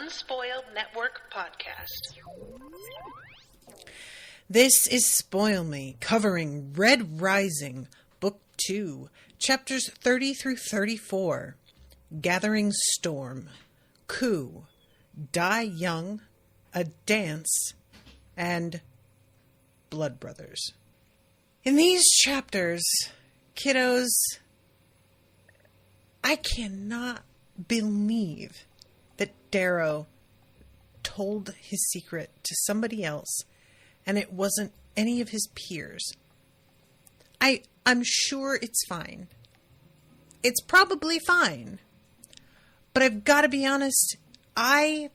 Unspoiled Network podcast. This is Spoil Me, covering Red Rising, Book 2, Chapters 30 through 34, Gathering Storm, Coup, Die Young, A Dance, and Blood Brothers. In these chapters, kiddos, I cannot believe that Darrow told his secret to somebody else and it wasn't any of his peers. I'm sure it's fine. It's probably fine. But I've got to be honest, I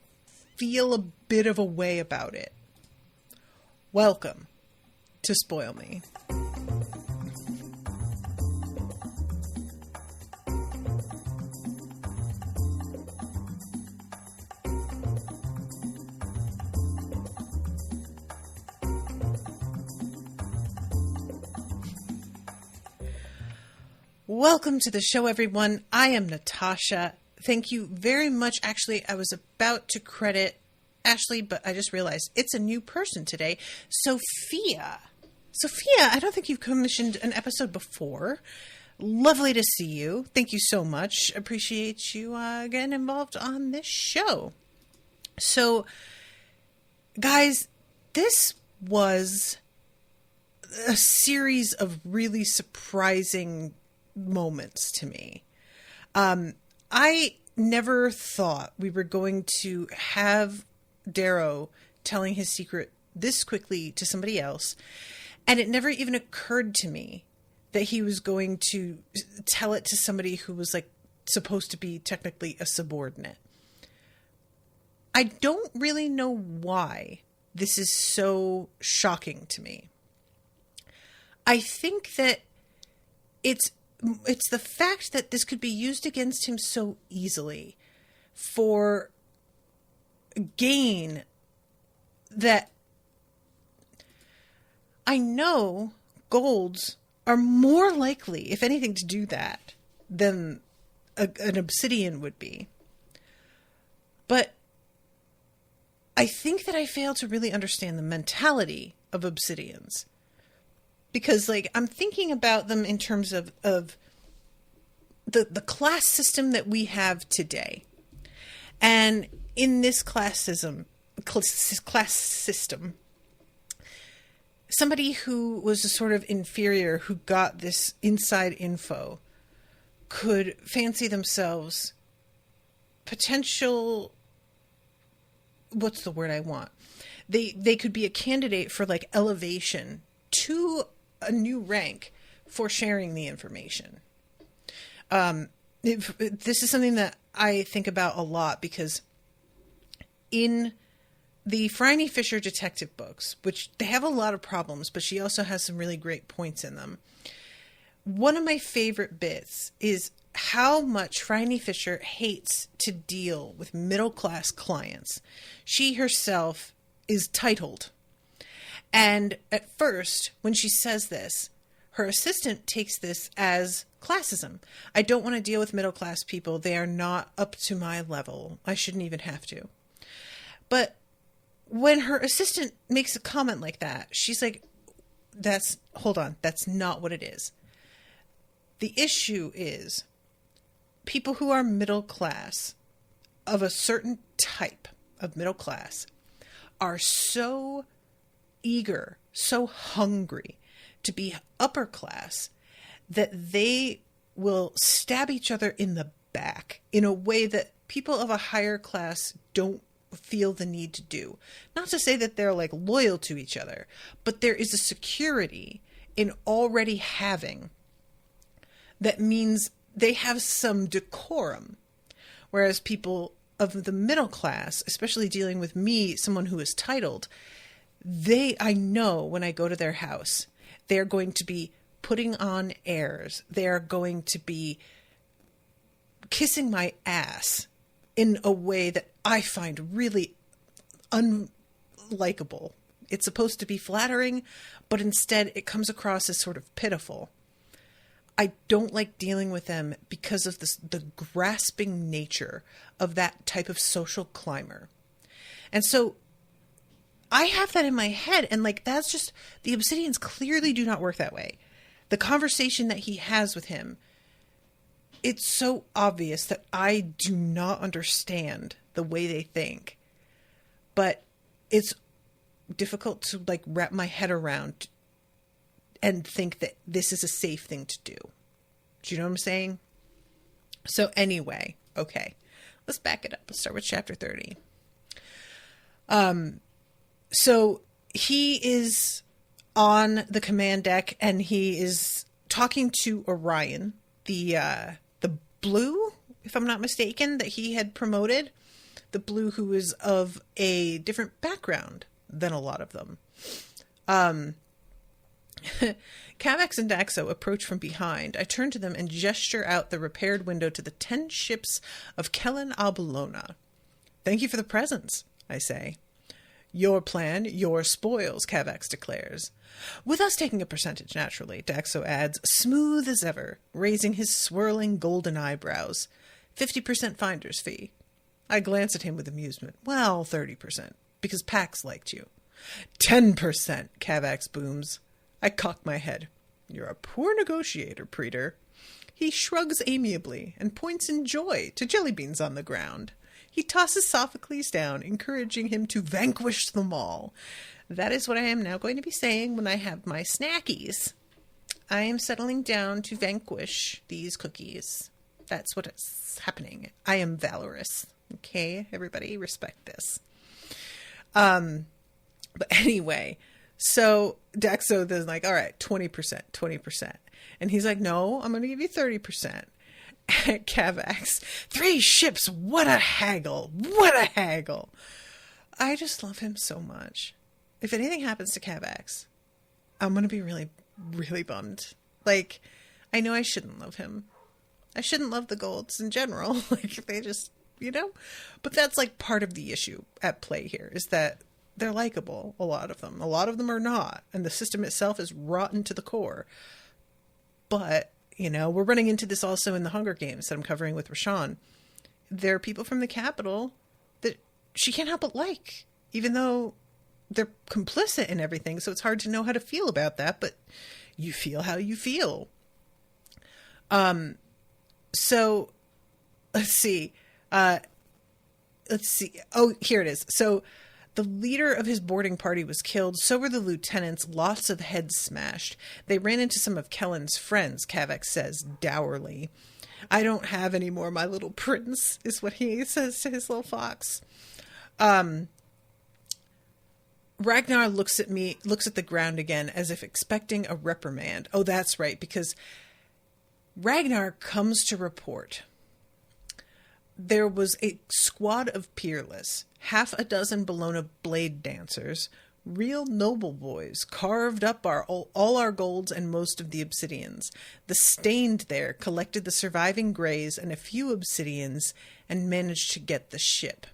feel a bit of a way about it. Welcome to Spoil Me. Welcome to the show, everyone. I am Natasha. Thank you very much. Actually, I was about to credit Ashley, but I just realized it's a new person today. Sophia, I don't think you've commissioned an episode before. Lovely to see you. Thank you so much. Appreciate you getting involved on this show. So, guys, this was a series of really surprising moments to me. I never thought we were going to have Darrow telling his secret this quickly to somebody else, and it never even occurred to me that he was going to tell it to somebody who was like supposed to be technically a subordinate. I don't really know why this is so shocking to me. I think that it's the fact that this could be used against him so easily for gain that I know golds are more likely, if anything, to do that than an obsidian would be. But I think that I fail to really understand the mentality of obsidians. Because, I'm thinking about them in terms of the class system that we have today. And in this class system, somebody who was a sort of inferior who got this inside info could fancy themselves potential... What's the word I want? They could be a candidate for, elevation to a new rank for sharing the information. This is something that I think about a lot because in the Phryne Fisher detective books, which they have a lot of problems, but she also has some really great points in them. One of my favorite bits is how much Phryne Fisher hates to deal with middle-class clients. She herself is titled. And at first, when she says this, her assistant takes this as classism. I don't want to deal with middle-class people. They are not up to my level. I shouldn't even have to. But when her assistant makes a comment like that, she's like, hold on, that's not what it is. The issue is people who are middle class, of a certain type of middle class, are so eager, so hungry to be upper class that they will stab each other in the back in a way that people of a higher class don't feel the need to do. Not to say that they're loyal to each other, but there is a security in already having that means they have some decorum. Whereas people of the middle class, especially dealing with me, someone who is titled, I know when I go to their house, they're going to be putting on airs. They're going to be kissing my ass in a way that I find really unlikable. It's supposed to be flattering, but instead it comes across as sort of pitiful. I don't like dealing with them because of the grasping nature of that type of social climber. And so I have that in my head, and like, that's just, the Obsidians clearly do not work that way. The conversation that he has with him, it's so obvious that I do not understand the way they think, but it's difficult to like wrap my head around and think that this is a safe thing to do. Do you know what I'm saying? So anyway, okay, let's back it up. Let's start with chapter 30. So he is on the command deck and he is talking to Orion, the blue, if I'm not mistaken, that he had promoted, the blue who is of a different background than a lot of them. Kavax and Daxo approach from behind. I turn to them and gesture out the repaired window to the 10 ships of Kellen Abelona. Thank you for the presents, I say. Your plan, your spoils, Kavax declares. With us taking a percentage, naturally, Daxo adds, smooth as ever, raising his swirling golden eyebrows. 50% finder's fee. I glance at him with amusement. Well, 30%, because Pax liked you. 10%, Kavax booms. I cock my head. You're a poor negotiator, Preeter. He shrugs amiably and points in joy to jellybeans on the ground. He tosses Sophocles down, encouraging him to vanquish them all. That is what I am now going to be saying when I have my snackies. I am settling down to vanquish these cookies. That's what is happening. I am valorous. Okay, everybody, respect this. But anyway, so Daxo then like, all right, 20%, 20%. And he's like, no, I'm going to give you 30%. Kavax, 3 ships, what a haggle, what a haggle. I just love him so much. If anything happens to Kavax, I'm going to be really, really bummed. Like, I know I shouldn't love him. I shouldn't love the Golds in general. Like, they just, you know? But that's like part of the issue at play here, is that they're likable, a lot of them. A lot of them are not. And the system itself is rotten to the core. But, you know, we're running into this also in the Hunger Games that I'm covering with Rashawn. There are people from the Capitol that she can't help but like, even though they're complicit in everything. So it's hard to know how to feel about that, but you feel how you feel. So let's see. Oh, here it is. So the leader of his boarding party was killed. So were the lieutenants. Lots of heads smashed. They ran into some of Kellen's friends, Kavax says dourly. I don't have any more, my little prince, is what he says to his little fox. Ragnar looks at the ground again as if expecting a reprimand. Oh, that's right, because Ragnar comes to report. There was a squad of peerless, 6 Bologna blade dancers, real noble boys, carved up all our golds and most of the obsidians. The stained there collected the surviving greys and a few obsidians and managed to get the ship.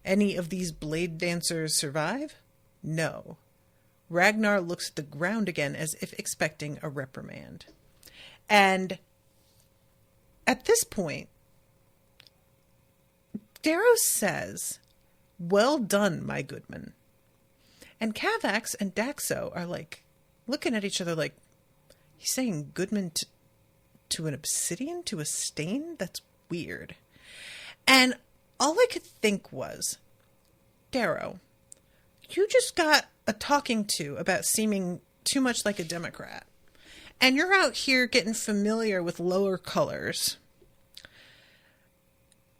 Any of these blade dancers survive? No. Ragnar looks at the ground again as if expecting a reprimand. And at this point, Darrow says, well done, my goodman. And Kavax and Daxo are like, looking at each other like, he's saying goodman to an obsidian, to a stain? That's weird. And all I could think was, Darrow, you just got a talking to about seeming too much like a Democrat. And you're out here getting familiar with lower colors.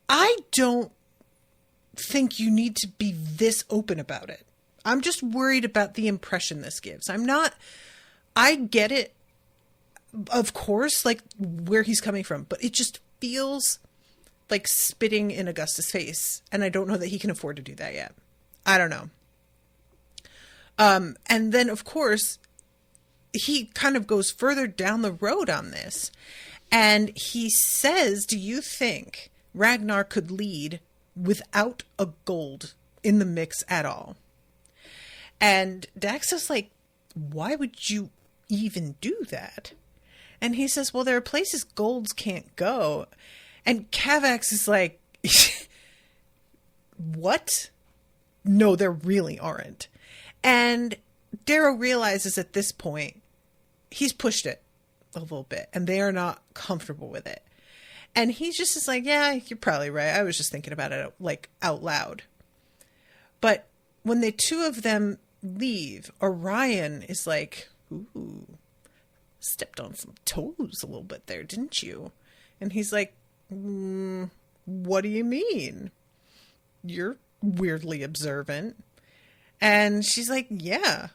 I don't think you need to be this open about it. I'm just worried about the impression this gives. I get it, of course, like where he's coming from, but it just feels like spitting in Augustus' face. And I don't know that he can afford to do that yet. I don't know. And then, of course, he kind of goes further down the road on this. And he says, do you think Ragnar could lead without a gold in the mix at all? And Daxo's like, why would you even do that? And he says, well, there are places golds can't go. And Cavax is like, what? No, there really aren't. And Darrow realizes at this point, he's pushed it a little bit, and they are not comfortable with it. And he just is like, yeah, you're probably right. I was just thinking about it like out loud. But when the two of them leave, Orion is like, ooh, stepped on some toes a little bit there, didn't you? And he's like, what do you mean? You're weirdly observant. And she's like, yeah,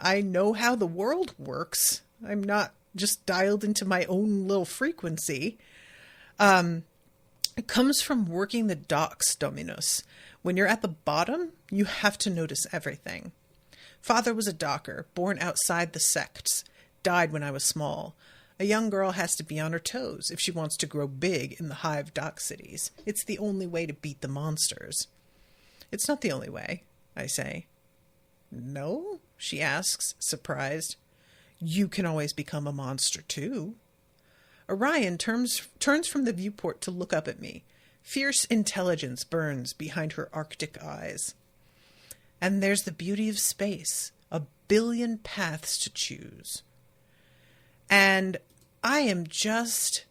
I know how the world works. I'm not just dialed into my own little frequency. It comes from working the docks, Dominus. When you're at the bottom, you have to notice everything. Father was a docker, born outside the sects, died when I was small. A young girl has to be on her toes if she wants to grow big in the hive dock cities. It's the only way to beat the monsters. It's not the only way, I say. No? She asks, surprised. You can always become a monster, too. Orion turns from the viewport to look up at me. Fierce intelligence burns behind her arctic eyes. And there's the beauty of space, 1 billion paths to choose. And I am just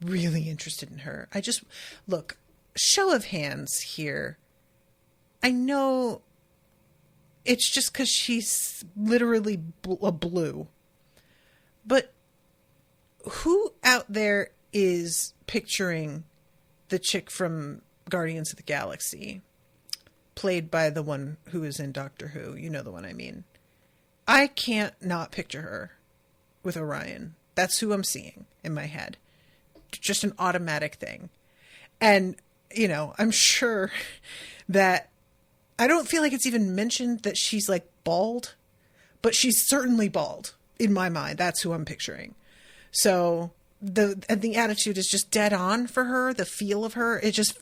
really interested in her. Look, show of hands here. I know it's just because she's literally a blue. But who out there is picturing the chick from Guardians of the Galaxy, played by the one who is in Doctor Who? You know the one I mean. I can't not picture her with Orion. That's who I'm seeing in my head. Just an automatic thing. And, I'm sure that I don't feel like it's even mentioned that she's like bald, but she's certainly bald in my mind. That's who I'm picturing. So the attitude is just dead on for her. The feel of her, it just,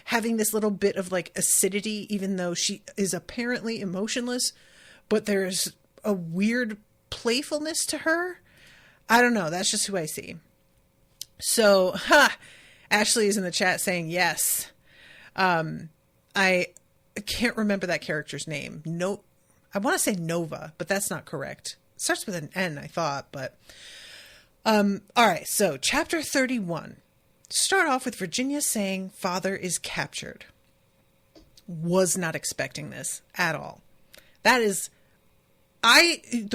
having this little bit of like acidity, even though she is apparently emotionless, but there's a weird playfulness to her. I don't know. That's just who I see. So, Ashley is in the chat saying yes. I can't remember that character's name. No, I want to say Nova, but that's not correct. It starts with an N, I thought, but all right. So chapter 31. Start off with Virginia saying father is captured. Was not expecting this at all. The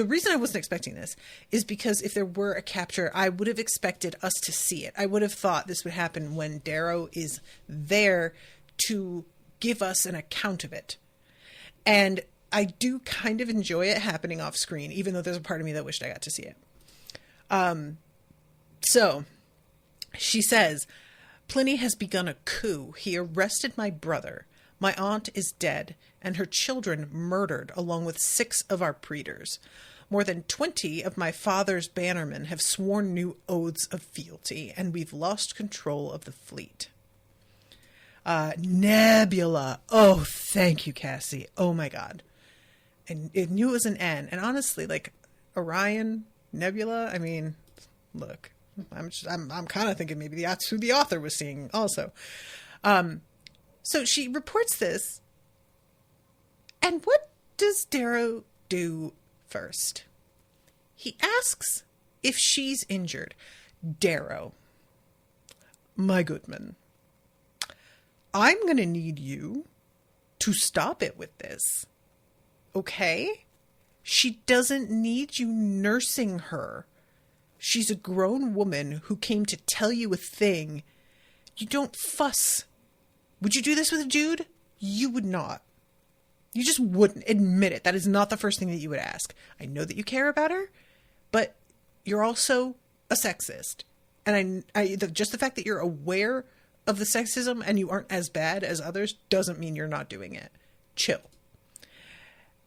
reason I wasn't expecting this is because if there were a capture, I would have expected us to see it. I would have thought this would happen when Darrow is there to give us an account of it. And I do kind of enjoy it happening off screen, even though there's a part of me that wished I got to see it. So she says, Pliny has begun a coup. He arrested my brother. My aunt is dead, and her children murdered, along with 6 of our praetors. More than 20 of my father's bannermen have sworn new oaths of fealty, and we've lost control of the fleet. Nebula. Oh, thank you, Cassie. Oh my God. And it knew it was an N. And honestly, like Orion, Nebula. I mean, look, I'm kind of thinking maybe that's who the author was seeing also. So she reports this. And what does Darrow do first? He asks if she's injured. Darrow, my good man, I'm going to need you to stop it with this. Okay? She doesn't need you nursing her. She's a grown woman who came to tell you a thing. You don't fuss. Would you do this with a dude? You would not. You just wouldn't. Admit it. That is not the first thing that you would ask. I know that you care about her, but you're also a sexist. And just the fact that you're aware of the sexism and you aren't as bad as others doesn't mean you're not doing it. Chill.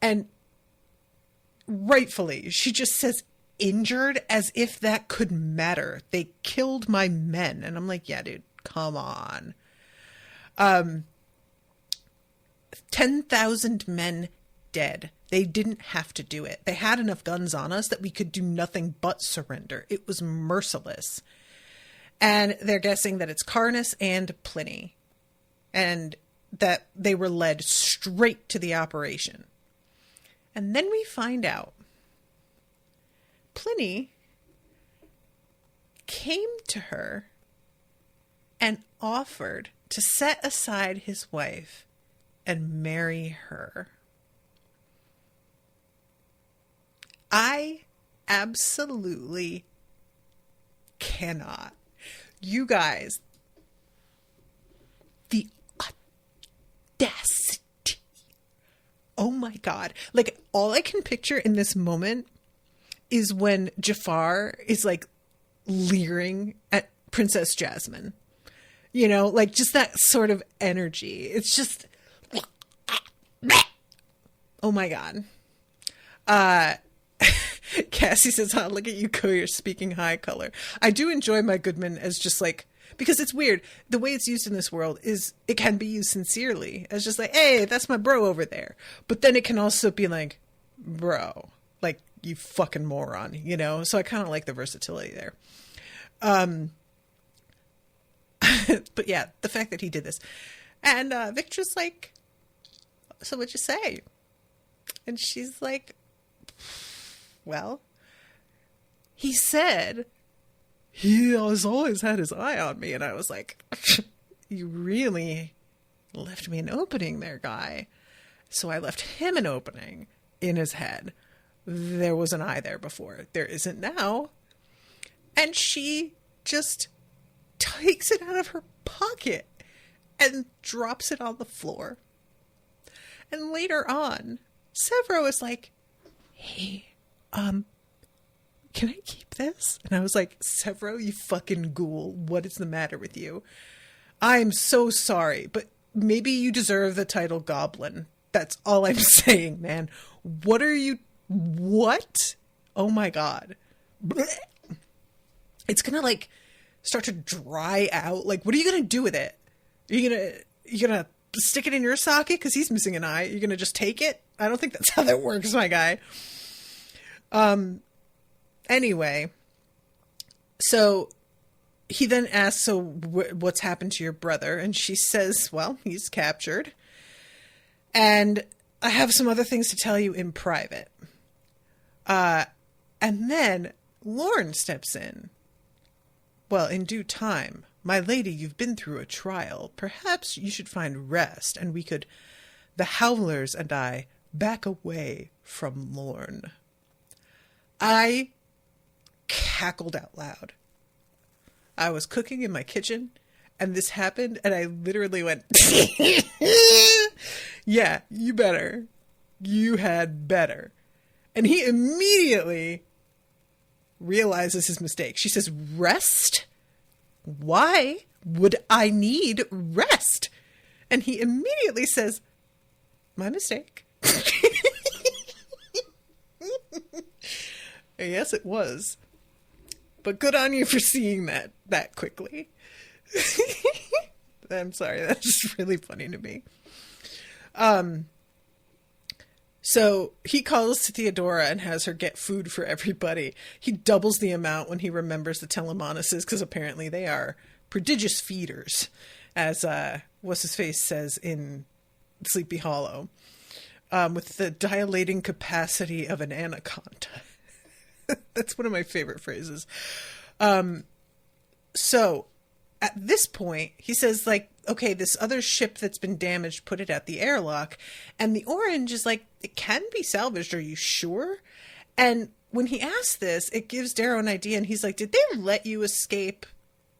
And rightfully, she just says injured as if that could matter. They killed my men. And I'm like, yeah, dude, come on. 10,000 men dead. They didn't have to do it. They had enough guns on us that we could do nothing but surrender. It was merciless. And they're guessing that it's Carnus and Pliny, and that they were led straight to the operation. And then we find out Pliny came to her and offered to set aside his wife and marry her. I absolutely cannot. You guys, the audacity. Oh my God. Like, all I can picture in this moment is when Jafar is like leering at Princess Jasmine. You know, like just that sort of energy. It's just, oh my God. Cassie says, "Oh, look at you go, you're speaking high color." I do enjoy my Goodman as just like, because it's weird. The way it's used in this world is it can be used sincerely as just like, hey, that's my bro over there. But then it can also be like, bro, like, you fucking moron, you know? So I kind of like the versatility there. But yeah, the fact that he did this. And Victor's like, so what'd you say? And she's like, well, he said he has always had his eye on me. And I was like, you really left me an opening there, guy. So I left him an opening in his head. There was an eye there before. There isn't now. And she just takes it out of her pocket and drops it on the floor. And later on, Severo is like, hey, can I keep this? And I was like, Severo, you fucking ghoul. What is the matter with you? I'm so sorry, but maybe you deserve the title Goblin. That's all I'm saying, man. What are you... What? Oh my God. Blech. It's gonna like start to dry out. Like, what are you gonna do with it? Are you gonna stick it in your socket because he's missing an eye? You're gonna just take it? I don't think that's how that works, my guy. Anyway, so he then asks, so what's happened to your brother? And she says, well, he's captured. And I have some other things to tell you in private. And then Lorne steps in. Well, in due time, my lady, you've been through a trial. Perhaps you should find rest, and we could, the Howlers and I, back away from Lorne. I cackled out loud. I was cooking in my kitchen, and this happened, and I literally went, yeah, you better. You had better. And he immediately realizes his mistake. She says, rest? Why would I need rest? And he immediately says, my mistake. Yes, it was. But good on you for seeing that quickly. I'm sorry, that's just really funny to me. So he calls to Theodora and has her get food for everybody. He doubles the amount when he remembers the Telemonuses, because apparently they are prodigious feeders, as what's-his-face says in Sleepy Hollow, with the dilating capacity of an anaconda. That's one of my favorite phrases. So at this point, he says, like, okay, this other ship that's been damaged, put it at the airlock. And the Orange is like, it can be salvaged. Are you sure? And when he asks this, it gives Darrow an idea. And he's like, did they let you escape?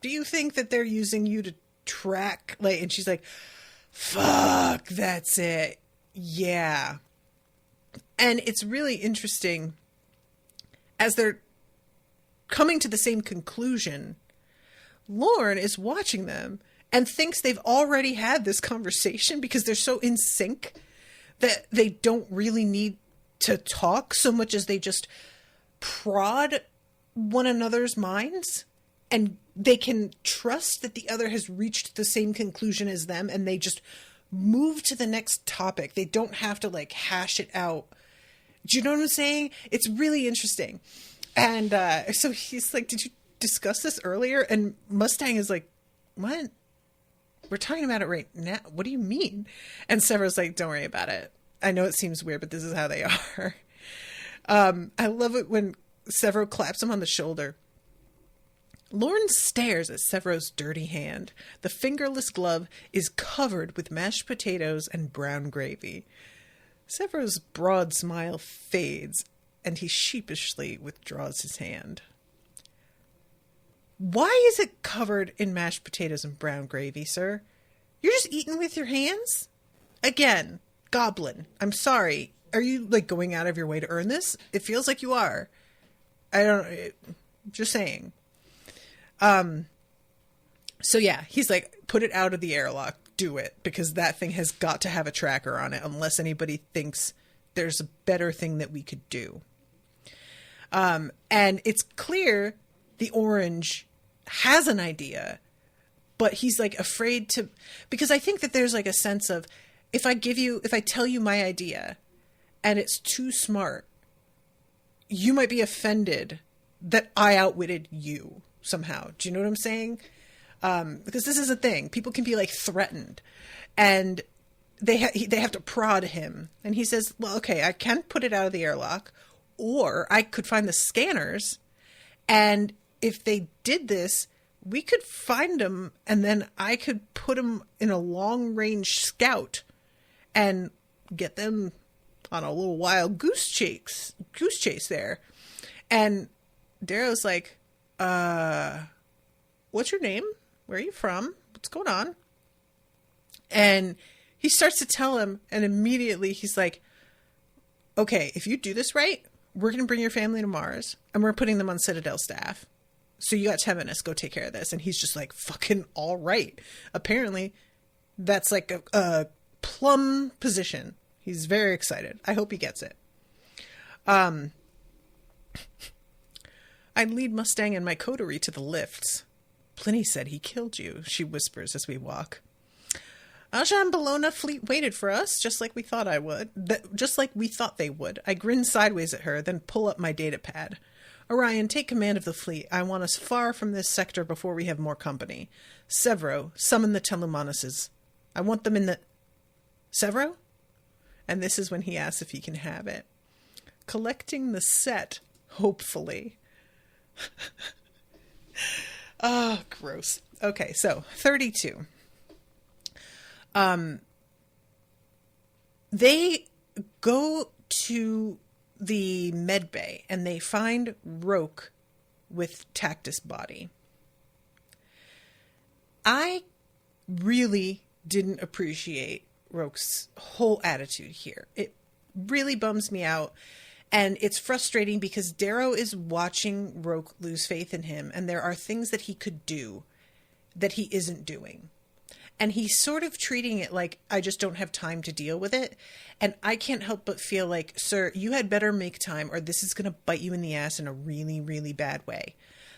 Do you think that they're using you to track? Like, and she's like, fuck, that's it. Yeah. And it's really interesting. As they're coming to the same conclusion, Lorne is watching them and thinks they've already had this conversation because they're so in sync that they don't really need to talk so much as they just prod one another's minds, and they can trust that the other has reached the same conclusion as them, and they just move to the next topic. They don't have to like hash it out Do you know what I'm saying? It's really interesting. And so he's like, did you discuss this earlier? And Mustang is like, what? We're talking about it right now. What do you mean? And Severo's like, don't worry about it. I know it seems weird, but this is how they are. I love it when Severo claps him on the shoulder. Lorne stares at Severo's dirty hand. The fingerless glove is covered with mashed potatoes and brown gravy. Severo's broad smile fades, and he sheepishly withdraws his hand. Why is it covered in mashed potatoes and brown gravy, sir? You're just eating with your hands? Again, goblin, I'm sorry. Are you, like, going out of your way to earn this? It feels like you are. Just saying. So yeah, he's like, put it out of the airlock. Do it, because that thing has got to have a tracker on it, unless anybody thinks there's a better thing that we could do. And it's clear the orange has an idea, but he's like afraid to, because I think that there's like a sense of, if I tell you my idea and it's too smart, you might be offended that I outwitted you somehow. Do you know what I'm saying? Because this is a thing. People can be like threatened, and they have to prod him. And he says, well, okay, I can put it out of the airlock, or I could find the scanners. And if they did this, we could find them, and then I could put them in a long range scout and get them on a little wild goose chase there. And Darrow's like, what's your name? Where are you from? What's going on? And he starts to tell him, and immediately he's like, okay, if you do this right, we're going to bring your family to Mars, and we're putting them on Citadel staff. So you got 10 minutes, go take care of this. And he's just like, fucking all right. Apparently, that's like a plum position. He's very excited. I hope he gets it. I lead Mustang and my coterie to the lifts. Pliny said he killed you, she whispers as we walk. Ajan Bologna fleet waited for us, just like we thought they would. I grin sideways at her, then pull up my data pad. Orion, take command of the fleet. I want us far from this sector before we have more company. Severo, summon the Telumanuses. I want them in the... Severo? And this is when he asks if he can have it. Collecting the set, hopefully. Oh, gross. Okay, so 32. They go to the med bay and they find Roke with Tactus' body. I really didn't appreciate Roke's whole attitude here. It really bums me out. And it's frustrating because Darrow is watching Roke lose faith in him, and there are things that he could do that he isn't doing. And he's sort of treating it like, I just don't have time to deal with it. And I can't help but feel like, sir, you had better make time, or this is going to bite you in the ass in a really, really bad way.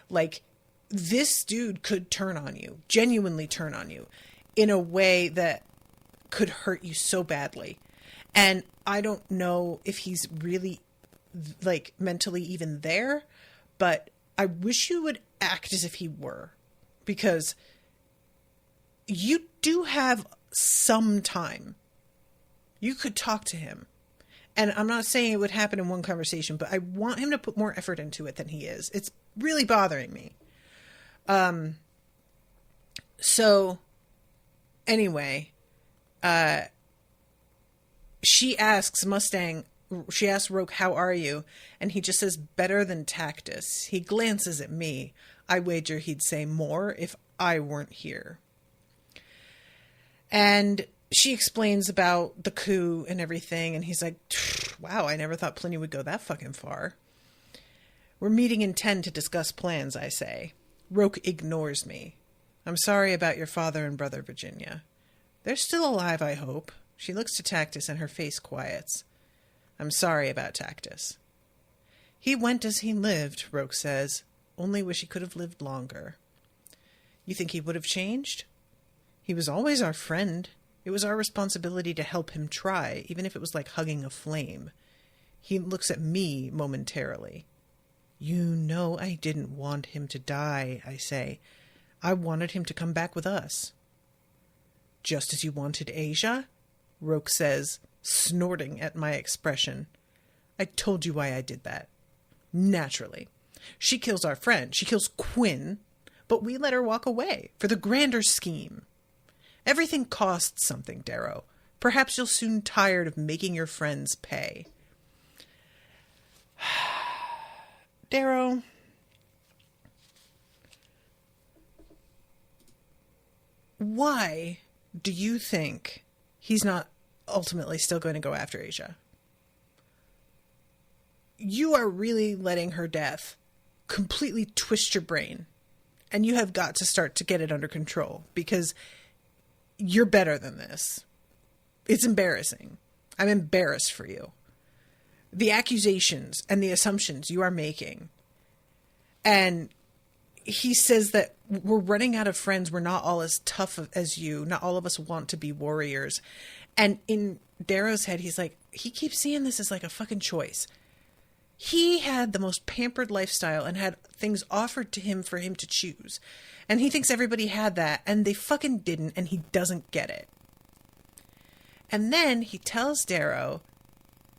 Like, this dude could turn on you, genuinely turn on you, in a way that could hurt you so badly. And I don't know if he's really... like mentally even there, but I wish you would act as if he were, because you do have some time. You could talk to him, and I'm not saying it would happen in one conversation, but I want him to put more effort into it than he is. It's really bothering me. So anyway, she asks Roke, how are you? And he just says, better than Tactus. He glances at me. I wager he'd say more if I weren't here. And she explains about the coup and everything. And he's like, wow, I never thought Pliny would go that fucking far. We're meeting in 10 to discuss plans, I say. Roke ignores me. I'm sorry about your father and brother, Virginia. They're still alive, I hope. She looks to Tactus and her face quiets. I'm sorry about Tactus. He went as he lived, Roke says. Only wish he could have lived longer. You think he would have changed? He was always our friend. It was our responsibility to help him try, even if it was like hugging a flame. He looks at me momentarily. You know I didn't want him to die, I say. I wanted him to come back with us. Just as you wanted Asia? Roke says, snorting at my expression. I told you why I did that. Naturally. She kills our friend. She kills Quinn. But we let her walk away for the grander scheme. Everything costs something, Darrow. Perhaps you'll soon tired of making your friends pay. Darrow, why do you think he's not ultimately still going to go after Asia? You are really letting her death completely twist your brain, and you have got to start to get it under control, because you're better than this. It's embarrassing. I'm embarrassed for you. The accusations and the assumptions you are making. And he says that we're running out of friends. We're not all as tough as you. Not all of us want to be warriors. And in Darrow's head, he's like, he keeps seeing this as like a fucking choice. He had the most pampered lifestyle and had things offered to him for him to choose. And he thinks everybody had that, and they fucking didn't, and he doesn't get it. And then he tells Darrow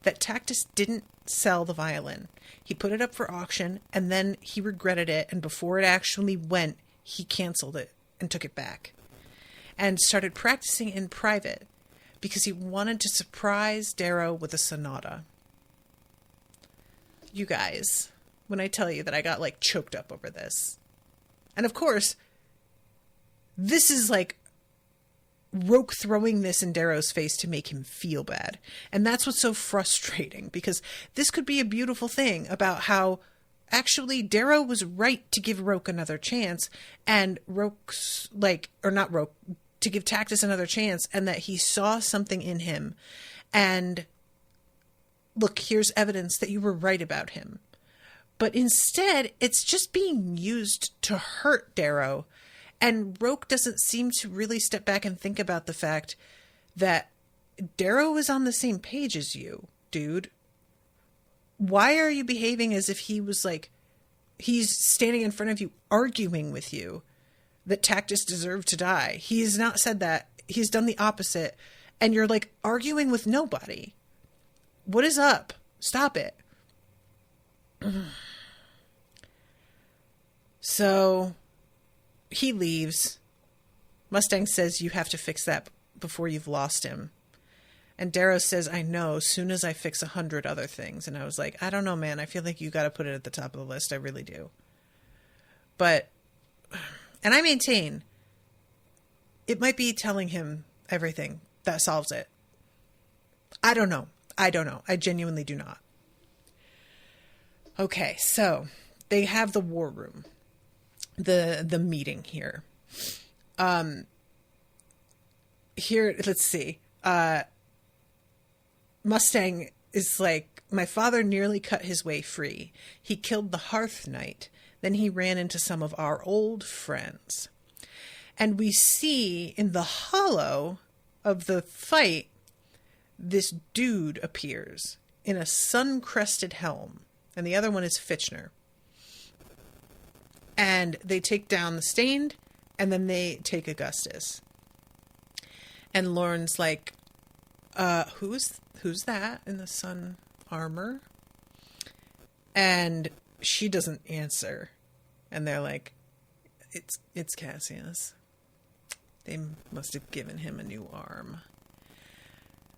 that Tactus didn't sell the violin. He put it up for auction, and then he regretted it, and before it actually went, he canceled it and took it back. And started practicing in private, because he wanted to surprise Darrow with a sonata. You guys, when I tell you that I got, like, choked up over this. And of course, this is, like, Roke throwing this in Darrow's face to make him feel bad. And that's what's so frustrating, because this could be a beautiful thing about how actually Darrow was right to give Roke another chance, and Roke's like, or not Roke, to give Tactus another chance, and that he saw something in him. And look, here's evidence that you were right about him. But instead, it's just being used to hurt Darrow. And Roke doesn't seem to really step back and think about the fact that Darrow is on the same page as you, dude. Why are you behaving as if he was like, he's standing in front of you arguing with you that Tactus deserved to die? He has not said that. He's done the opposite. And you're like arguing with nobody. What is up? Stop it. So he leaves. Mustang says you have to fix that before you've lost him. And Darrow says, I know, soon as I fix 100 other things. And I was like, I don't know, man. I feel like you got to put it at the top of the list. I really do. But, and I maintain, it might be telling him everything that solves it. I don't know. I genuinely do not. Okay, so they have the war room. The meeting here. Here, let's see. Mustang is like, my father nearly cut his way free. He killed the Hearth Knight. Then he ran into some of our old friends. And we see in the hollow of the fight, this dude appears in a sun-crested helm. And the other one is Fitchner. And they take down the Stained, and then they take Augustus. And Lauren's like, who's that in the sun armor? And she doesn't answer. And they're like, it's Cassius. They must have given him a new arm.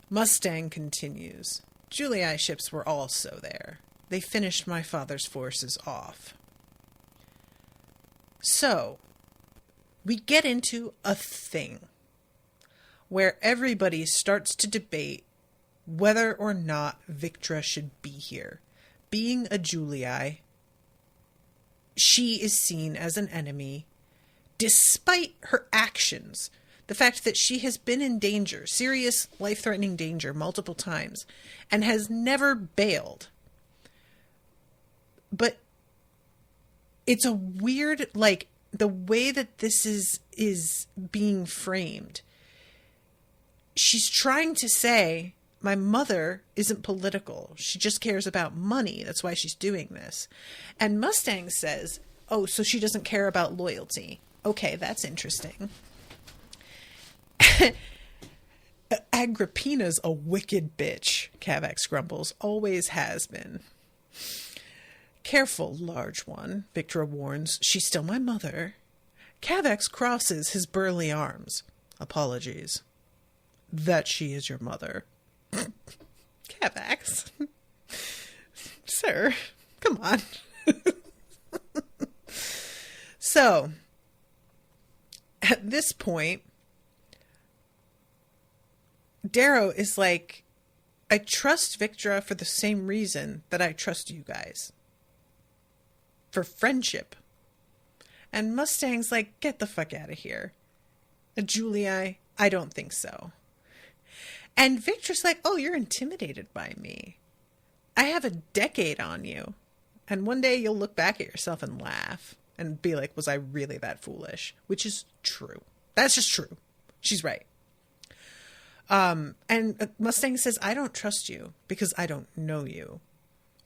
Mustang continues. Julii ships were also there. They finished my father's forces off. So, we get into a thing where everybody starts to debate whether or not Victra should be here. Being a Julii, she is seen as an enemy, despite her actions. The fact that she has been in danger, serious life-threatening danger multiple times, and has never bailed. But it's a weird, like, the way that this is being framed. She's trying to say, my mother isn't political. She just cares about money. That's why she's doing this. And Mustang says, oh, so she doesn't care about loyalty. Okay, that's interesting. Agrippina's a wicked bitch, Kavax grumbles. Always has been. Careful, large one, Victra warns. She's still my mother. Kavax crosses his burly arms. Apologies. That she is your mother. Kavax. Sir, come on. So, at this point, Darrow is like, I trust Victra for the same reason that I trust you guys. For friendship. And Mustang's like, get the fuck out of here. Julii, I don't think so. And Victra's like, oh, you're intimidated by me. I have a decade on you. And one day you'll look back at yourself and laugh. And be like, was I really that foolish? Which is true. That's just true. She's right. And Mustang says, I don't trust you because I don't know you.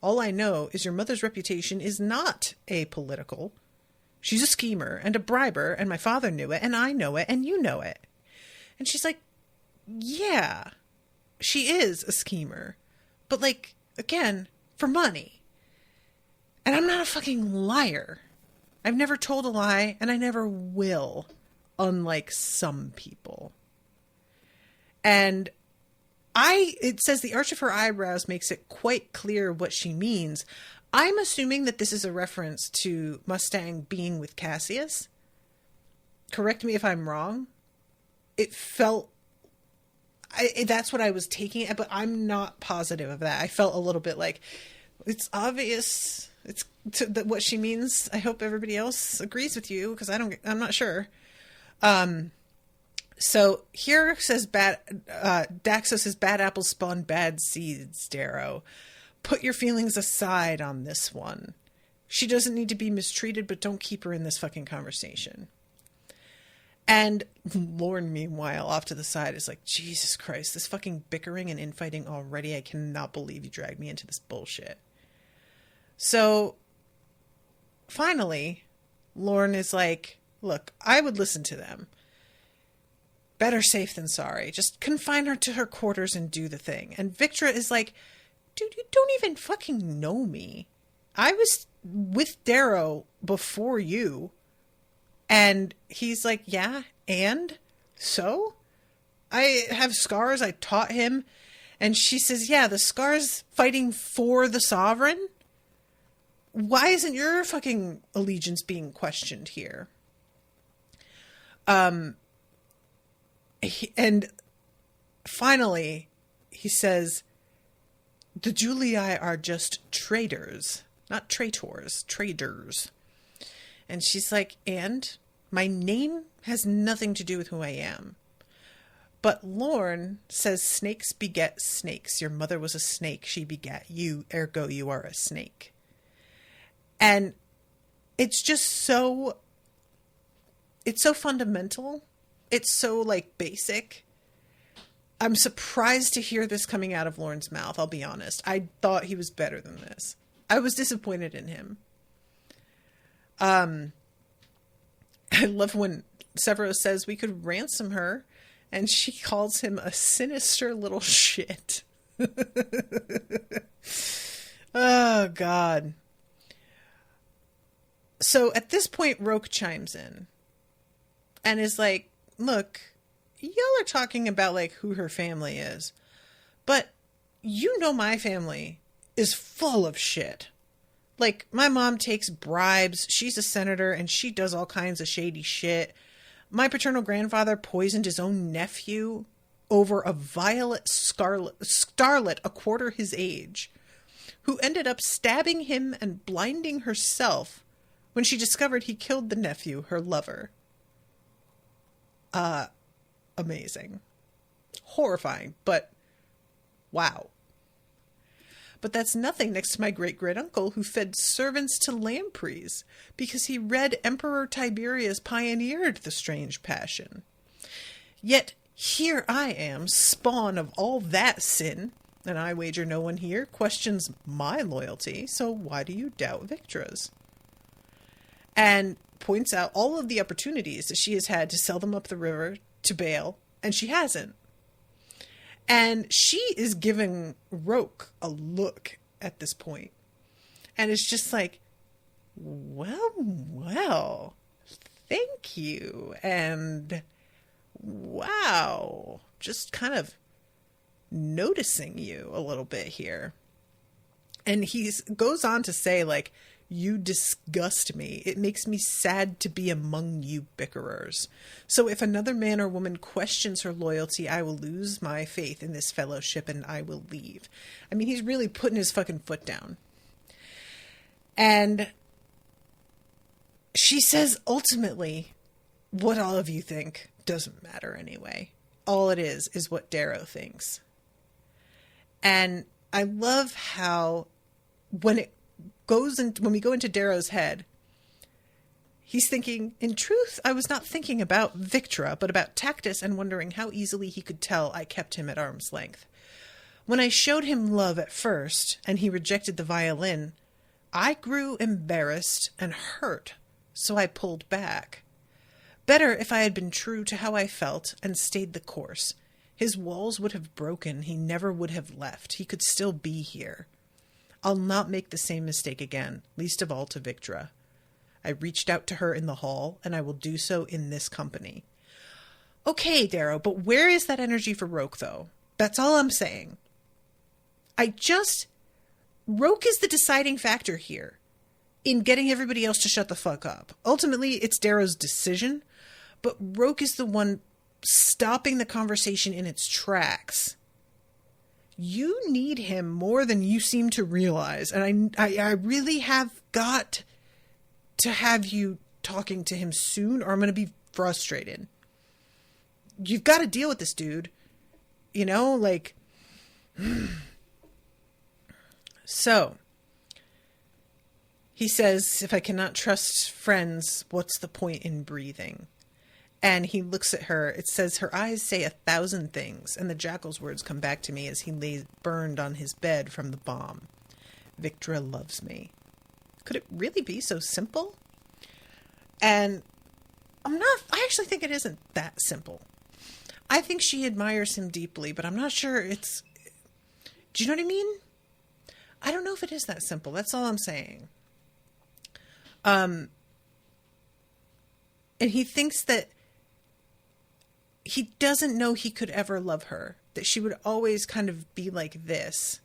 All I know is your mother's reputation is not apolitical. She's a schemer and a briber, and my father knew it, and I know it, and you know it. And she's like, yeah, she is a schemer. But, like, again, for money. And I'm not a fucking liar. I've never told a lie, and I never will, unlike some people. And it says the arch of her eyebrows makes it quite clear what she means. I'm assuming that this is a reference to Mustang being with Cassius. Correct me if I'm wrong. It felt... that's what I was taking it, but I'm not positive of that. I felt a little bit like, it's obvious what she means. I hope everybody else agrees with you, because I'm not sure. So here says Daxos says bad apples spawn bad seeds, Darrow. Put your feelings aside on this one. She doesn't need to be mistreated, but don't keep her in this fucking conversation. And Lorne, meanwhile, off to the side, is like, Jesus Christ, this fucking bickering and infighting already. I cannot believe you dragged me into this bullshit. So, finally, Lorne is like, look, I would listen to them. Better safe than sorry. Just confine her to her quarters and do the thing. And Victra is like, dude, you don't even fucking know me. I was with Darrow before you. And he's like, yeah, and? So? I have scars. I taught him. And she says, yeah, the scars fighting for the sovereign? Why isn't your fucking allegiance being questioned here? And finally, he says, the Julii are just traitors, not traitors, traders. And she's like, and my name has nothing to do with who I am. But Lorne says snakes beget snakes. Your mother was a snake. She begat you. Ergo, you are a snake. And it's just so... it's so fundamental. It's so, like, basic. I'm surprised to hear this coming out of Lorne's mouth, I'll be honest. I thought he was better than this. I was disappointed in him. I love when Severus says we could ransom her, and she calls him a sinister little shit. Oh, God. So at this point, Roke chimes in and is like, look, y'all are talking about, like, who her family is, but you know my family is full of shit. Like, my mom takes bribes, she's a senator, and she does all kinds of shady shit. My paternal grandfather poisoned his own nephew over a violet starlet a quarter his age, who ended up stabbing him and blinding herself when she discovered he killed the nephew, her lover. Amazing. Horrifying, but wow. But that's nothing next to my great-great-uncle who fed servants to lampreys because he read Emperor Tiberius pioneered the strange passion. Yet Here I am, spawn of all that sin, and I wager no one here questions my loyalty, so why do you doubt Victra's? And points out all of the opportunities that she has had to sell them up the river to bail, and she hasn't. And she is giving Roke a look at this point. And it's just like, well, thank you. And wow, just kind of noticing you a little bit here. And he goes on to say, like, you disgust me. It makes me sad to be among you bickerers. So if another man or woman questions her loyalty, I will lose my faith in this fellowship and I will leave. I mean, he's really putting his fucking foot down. And she says, ultimately, what all of you think doesn't matter anyway. All it is what Darrow thinks. And I love how when we go into Darrow's head, he's thinking, in truth, I was not thinking about Victra, but about Tactus and wondering how easily he could tell I kept him at arm's length. When I showed him love at first, and he rejected the violin, I grew embarrassed and hurt, so I pulled back. Better if I had been true to how I felt and stayed the course. His walls would have broken, he never would have left, he could still be here. I'll not make the same mistake again, least of all to Victra. I reached out to her in the hall, and I will do so in this company. Okay, Darrow, but where is that energy for Roke, though? That's all I'm saying. Roke is the deciding factor here in getting everybody else to shut the fuck up. Ultimately, it's Darrow's decision, but Roke is the one stopping the conversation in its tracks. You need him more than you seem to realize. And I really have got to have you talking to him soon or I'm going to be frustrated. You've got to deal with this dude. You know, like... So, he says, if I cannot trust friends, what's the point in breathing? And he looks at her. It says her eyes say 1,000 things, and the jackal's words come back to me as he lays burned on his bed from the bomb. Victra loves me. Could it really be so simple? And I actually think it isn't that simple. I think she admires him deeply, but I'm not sure it's... Do you know what I mean? I don't know if it is that simple. That's all I'm saying. And he thinks that he doesn't know he could ever love her, that she would always kind of be like this,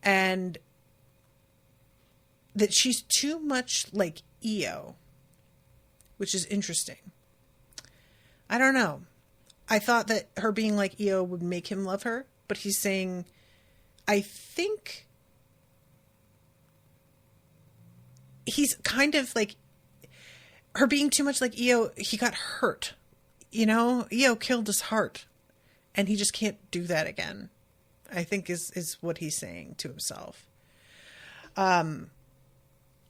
and that she's too much like Io, which is interesting. I don't know. I thought that her being like Io would make him love her, but he's saying, I think he's kind of like her being too much like Io. He got hurt. You know, Io killed his heart, and he just can't do that again, I think is what he's saying to himself.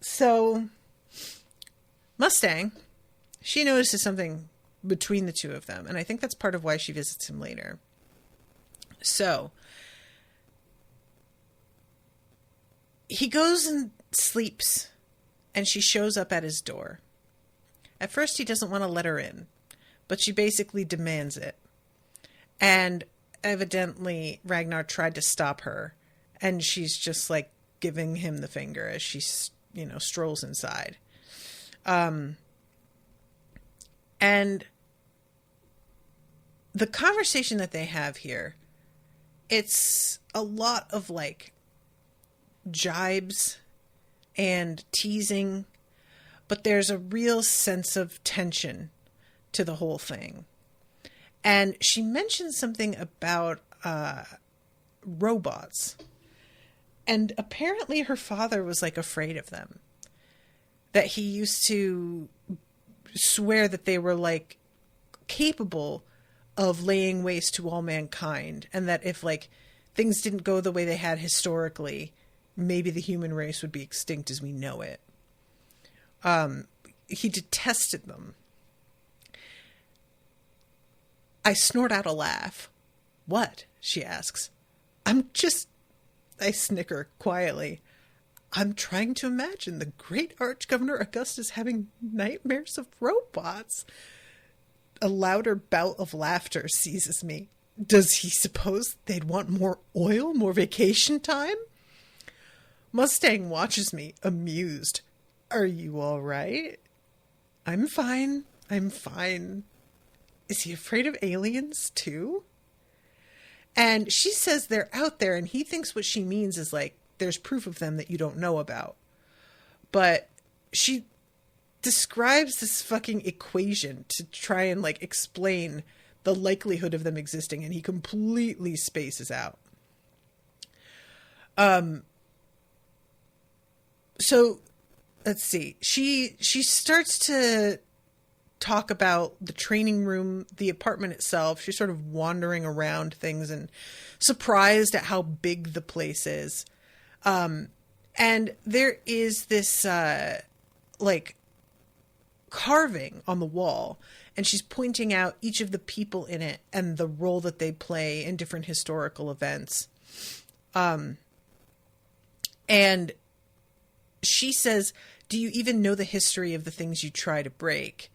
So Mustang, she notices something between the two of them, and I think that's part of why she visits him later. So he goes and sleeps, and she shows up at his door. At first, he doesn't want to let her in, but she basically demands it. And evidently, Ragnar tried to stop her, and she's just like giving him the finger as she, strolls inside. And the conversation that they have here, it's a lot of like jibes and teasing, but there's a real sense of tension to the whole thing. And she mentioned something about robots. And apparently her father was like afraid of them. That he used to swear that they were like capable of laying waste to all mankind. And that if like things didn't go the way they had historically, maybe the human race would be extinct as we know it. He detested them. I snort out a laugh. What? She asks. I snicker quietly. I'm trying to imagine the great Archgovernor Augustus having nightmares of robots. A louder bout of laughter seizes me. Does he suppose they'd want more oil, more vacation time? Mustang watches me, amused. Are you all right? I'm fine. Is he afraid of aliens, too? And she says they're out there, and he thinks what she means is like, there's proof of them that you don't know about. But she describes this fucking equation to try and like explain the likelihood of them existing, and he completely spaces out. So let's see. She starts to talk about the training room, the apartment itself. She's sort of wandering around things and surprised at how big the place is. And there is this, like carving on the wall, and she's pointing out each of the people in it and the role that they play in different historical events. And she says, do you even know the history of the things you try to break?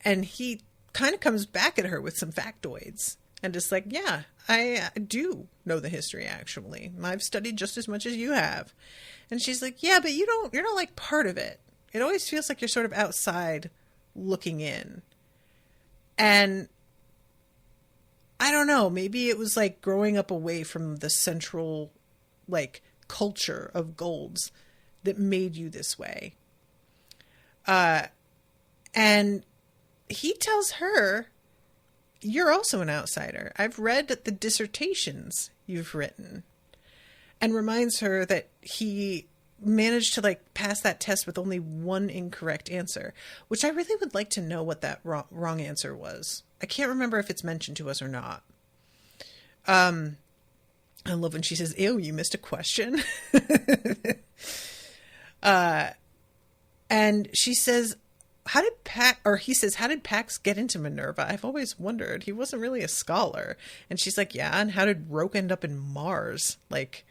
And he kind of comes back at her with some factoids and just like, yeah, I do know the history, actually. I've studied just as much as you have. And she's like, yeah, but you're not like part of it. It always feels like you're sort of outside looking in. And I don't know, maybe it was like growing up away from the central like culture of Golds that made you this way. And he tells her, you're also an outsider. I've read the dissertations you've written. And reminds her that he managed to like pass that test with only one incorrect answer, which I really would like to know what that wrong answer was. I can't remember if it's mentioned to us or not. I love when she says, ew, you missed a question. And she says, he says, how did Pax get into Minerva? I've always wondered. He wasn't really a scholar. And she's like, yeah, and how did Roke end up in Mars? Like,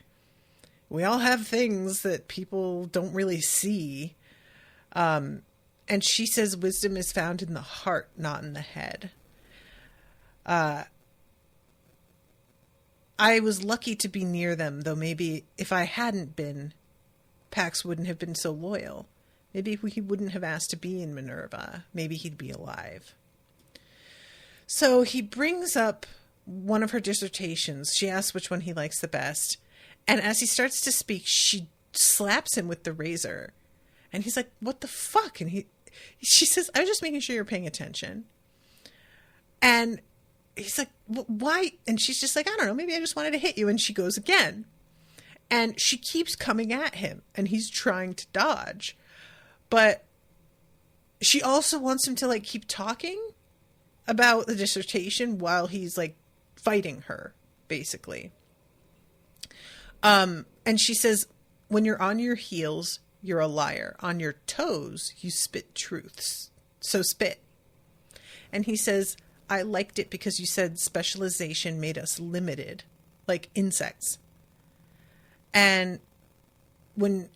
we all have things that people don't really see. And she says wisdom is found in the heart, not in the head. I was lucky to be near them, though maybe if I hadn't been, Pax wouldn't have been so loyal. Maybe he wouldn't have asked to be in Minerva. Maybe he'd be alive. So he brings up one of her dissertations. She asks which one he likes the best. And as he starts to speak, she slaps him with the razor. And he's like, what the fuck? And she says, I was just making sure you're paying attention. And he's like, why? And she's just like, I don't know. Maybe I just wanted to hit you. And she goes again. And she keeps coming at him. And he's trying to dodge. But she also wants him to like keep talking about the dissertation while he's like fighting her, basically. And she says, when you're on your heels, you're a liar. On your toes, you spit truths. So spit. And he says, I liked it because you said specialization made us limited, like insects. And when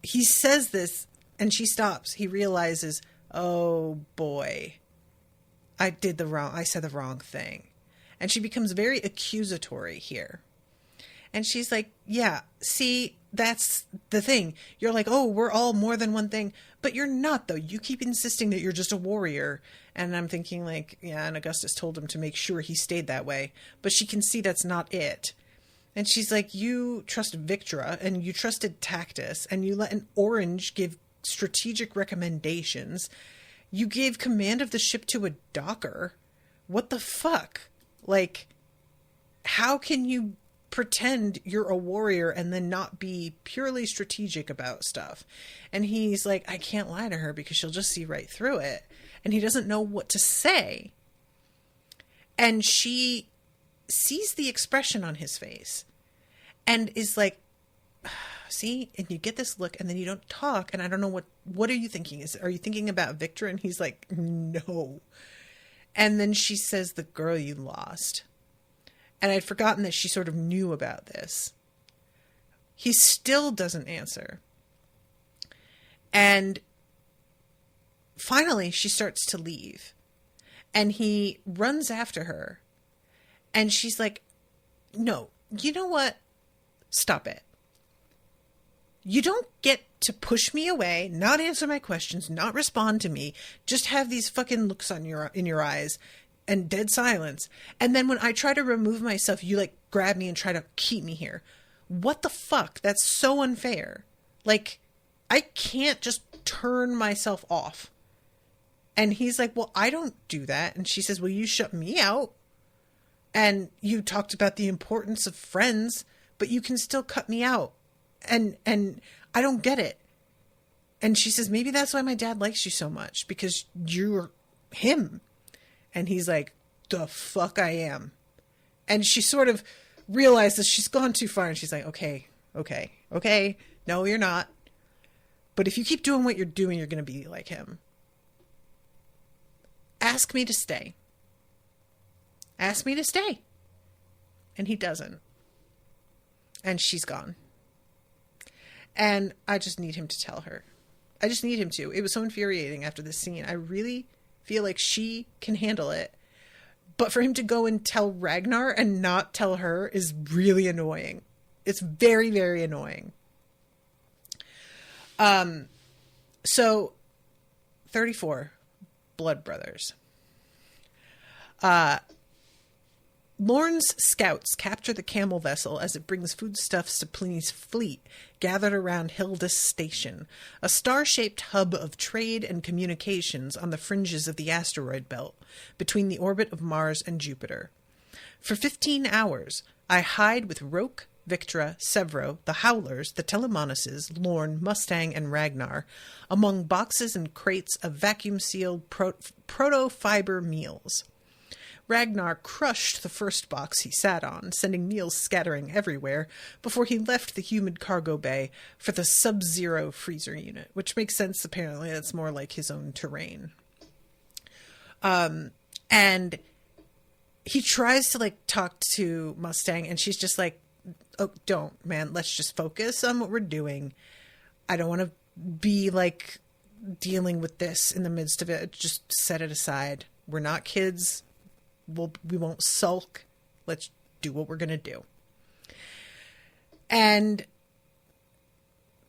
he says this, and she stops, he realizes, oh boy, I said the wrong thing. And she becomes very accusatory here. And she's like, yeah, see, that's the thing. You're like, oh, we're all more than one thing. But you're not, though. You keep insisting that you're just a warrior. And I'm thinking like, yeah, and Augustus told him to make sure he stayed that way. But she can see that's not it. And she's like, you trust Victra, and you trusted Tactus, and you let an orange give strategic recommendations. You gave command of the ship to a docker. What the fuck? Like, how can you pretend you're a warrior and then not be purely strategic about stuff? And he's like, I can't lie to her because she'll just see right through it. And he doesn't know what to say. And she sees the expression on his face and is like, see, and you get this look and then you don't talk. And I don't know what are you thinking? Are you thinking about Victor? And he's like, no. And then she says, the girl you lost. And I'd forgotten that she sort of knew about this. He still doesn't answer. And finally, she starts to leave. And he runs after her. And she's like, no, you know what? Stop it. You don't get to push me away, not answer my questions, not respond to me, just have these fucking looks in your eyes and dead silence. And then when I try to remove myself, you like grab me and try to keep me here. What the fuck? That's so unfair. Like, I can't just turn myself off. And he's like, well, I don't do that. And she says, well, you shut me out. And you talked about the importance of friends, but you can still cut me out. And I don't get it. And she says, maybe that's why my dad likes you so much, because you're him. And he's like, the fuck I am. And she sort of realizes she's gone too far. And she's like, okay. No, you're not. But if you keep doing what you're doing, you're going to be like him. Ask me to stay. Ask me to stay. And he doesn't. And she's gone. And I just need him to tell her. I just need him to. It was so infuriating after this scene. I really feel like she can handle it. But for him to go and tell Ragnar and not tell her is really annoying. It's very, very annoying. So 34, Blood Brothers. Lorne's scouts capture the camel vessel as it brings foodstuffs to Pliny's fleet, gathered around Hildis Station, a star-shaped hub of trade and communications on the fringes of the asteroid belt, between the orbit of Mars and Jupiter. For 15 hours, I hide with Roke, Victra, Sevro, the Howlers, the Telemonuses, Lorne, Mustang, and Ragnar, among boxes and crates of vacuum-sealed proto-fiber meals. Ragnar crushed the first box he sat on, sending meals scattering everywhere, before he left the humid cargo bay for the sub-zero freezer unit, which makes sense. Apparently that's more like his own terrain. And he tries to like talk to Mustang, and she's just like, oh, don't, man, let's just focus on what we're doing. I don't want to be like dealing with this in the midst of it. Just set it aside. We're not kids. We won't sulk. Let's do what we're going to do. And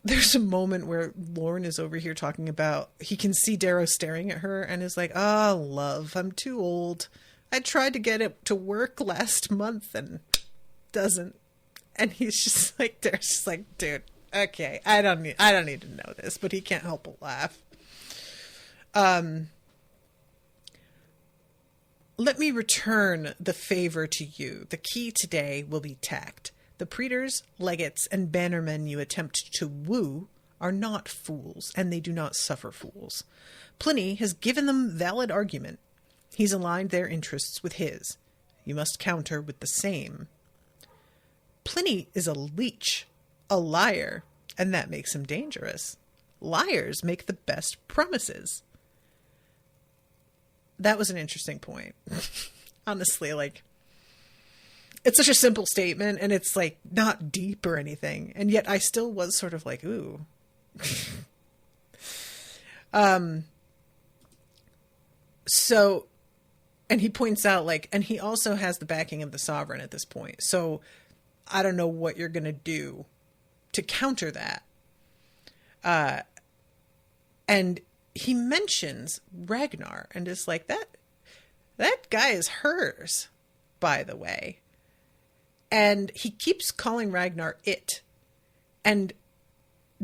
there's a moment where Lorne is over here talking about, he can see Darrow staring at her and is like, oh, love, I'm too old. I tried to get it to work last month and doesn't. And he's just like, Darrow's just like, dude, okay, I don't need to know this, but he can't help but laugh. Let me return the favor to you. The key today will be tact. The praetors, legates, and bannermen you attempt to woo are not fools, and they do not suffer fools. Pliny has given them valid argument. He's aligned their interests with his. You must counter with the same. Pliny is a leech, a liar, and that makes him dangerous. Liars make the best promises. That was an interesting point. Honestly, like, it's such a simple statement, and it's like not deep or anything, and yet I still was sort of like, ooh. So, and he points out, like, and he also has the backing of the sovereign at this point. So I don't know what you're going to do to counter that. And he mentions Ragnar and is like, that guy is hers, by the way. And he keeps calling Ragnar it. And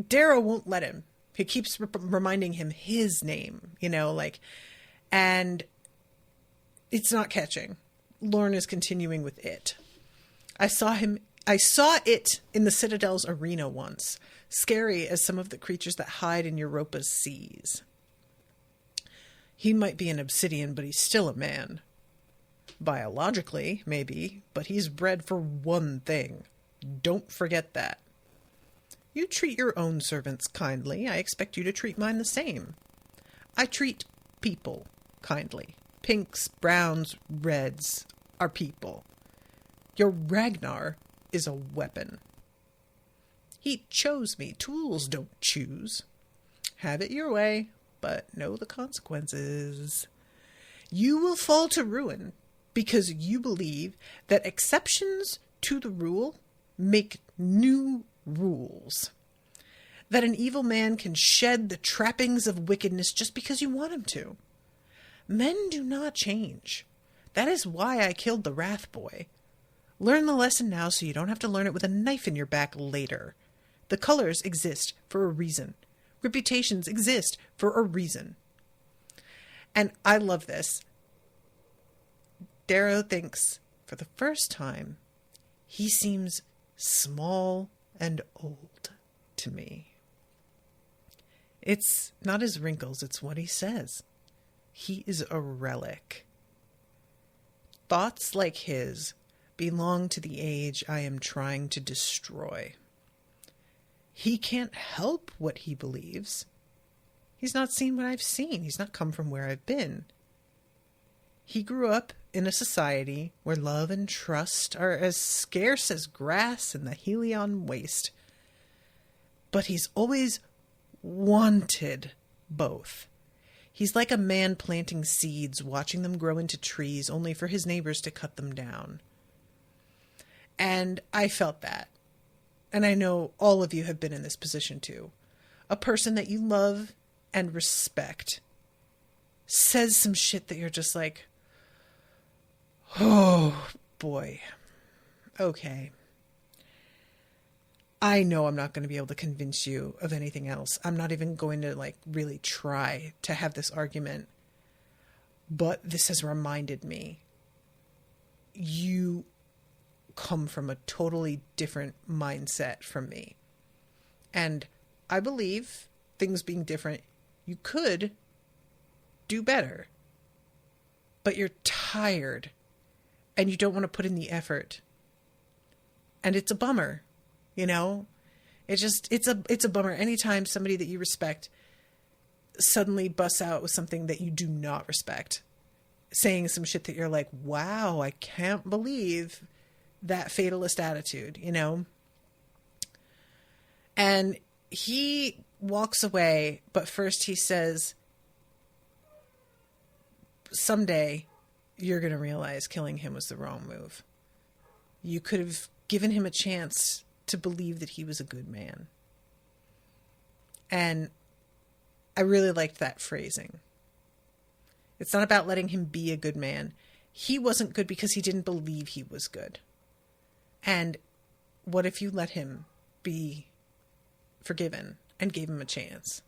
Darrow won't let him. He keeps reminding him his name, like, and it's not catching. Lorne is continuing with it. I saw it in the Citadel's arena once, scary as some of the creatures that hide in Europa's seas. He might be an obsidian, but he's still a man. Biologically, maybe, but he's bred for one thing. Don't forget that. You treat your own servants kindly. I expect you to treat mine the same. I treat people kindly. pinks, browns, reds are people. Your Ragnar is a weapon. He chose me. Tools don't choose. Have it your way, but know the consequences. You will fall to ruin because you believe that exceptions to the rule make new rules. That an evil man can shed the trappings of wickedness just because you want him to. Men do not change. That is why I killed the Wrath Boy. Learn the lesson now so you don't have to learn it with a knife in your back later. The colors exist for a reason. Reputations exist for a reason. And I love this. Darrow thinks, for the first time, he seems small and old to me. It's not his wrinkles, it's what he says. He is a relic. Thoughts like his belong to the age I am trying to destroy. He can't help what he believes. He's not seen what I've seen. He's not come from where I've been. He grew up in a society where love and trust are as scarce as grass in the Helion waste. But he's always wanted both. He's like a man planting seeds, watching them grow into trees, only for his neighbors to cut them down. And I felt that. And I know all of you have been in this position too. A person that you love and respect says some shit that you're just like, oh boy, okay. I know I'm not going to be able to convince you of anything else. I'm not even going to really try to have this argument. But this has reminded me, you come from a totally different mindset from me. And I believe, things being different, you could do better. But you're tired and you don't want to put in the effort. And it's a bummer. You know, it's a bummer. Anytime somebody that you respect suddenly busts out with something that you do not respect, saying some shit that you're like, wow, I can't believe that fatalist attitude, you know? And he walks away, but first he says, someday you're going to realize killing him was the wrong move. You could have given him a chance to believe that he was a good man. And I really liked that phrasing. It's not about letting him be a good man. He wasn't good because he didn't believe he was good. And what if you let him be forgiven and gave him a chance?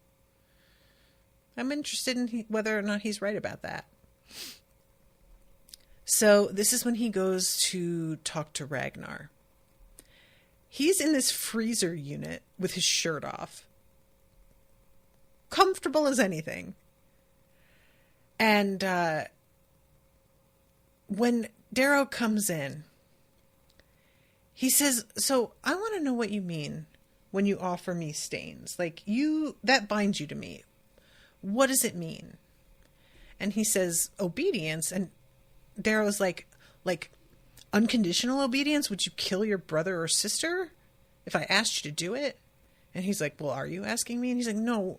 I'm interested in whether or not he's right about that. So this is when he goes to talk to Ragnar. He's in this freezer unit with his shirt off. Comfortable as anything. And when Darrow comes in, he says, so I want to know what you mean when you offer me stains. That binds you to me. What does it mean? And he says, obedience. And Darrow's like, unconditional obedience? Would you kill your brother or sister if I asked you to do it? And he's like, well, are you asking me? And he's like, no,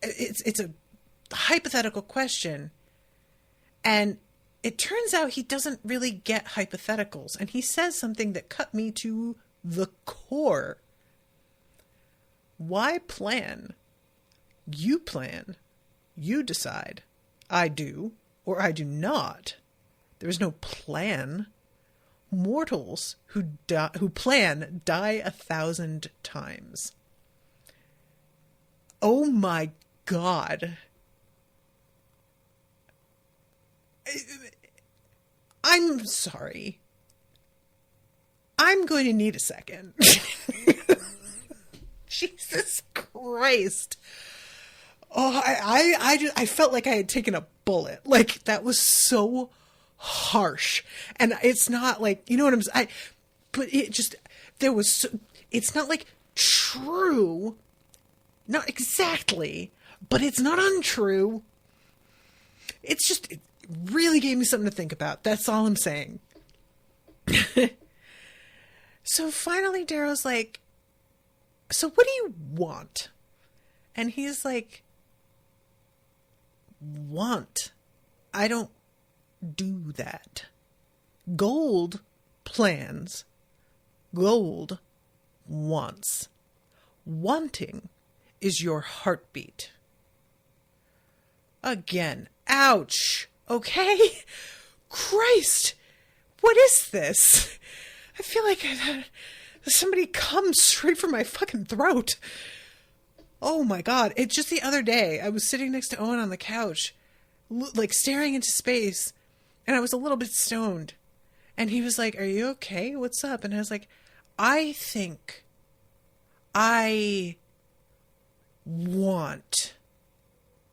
it's a hypothetical question. And it turns out he doesn't really get hypotheticals. And he says something that cut me to the core. Why plan? You plan. You decide. I do, or I do not. There is no plan. Mortals who plan die 1,000 times. Oh my God. I'm sorry. I'm going to need a second. Jesus Christ. Oh, I felt like I had taken a bullet. That was so harsh. And it's not you know what I'm saying? But it just, it's not true. Not exactly, but it's not untrue. It's just really gave me something to think about. That's all I'm saying. So finally Darrow's like, so what do you want? And he's like, want? I don't do that. Gold plans. Gold wants. Wanting is your heartbeat. Again. Ouch. Okay? Christ. What is this? I feel like I've had somebody come straight from my fucking throat. Oh my God. It's just the other day. I was sitting next to Owen on the couch, like staring into space, and I was a little bit stoned. And he was like, are you okay? What's up? And I was like, I think I want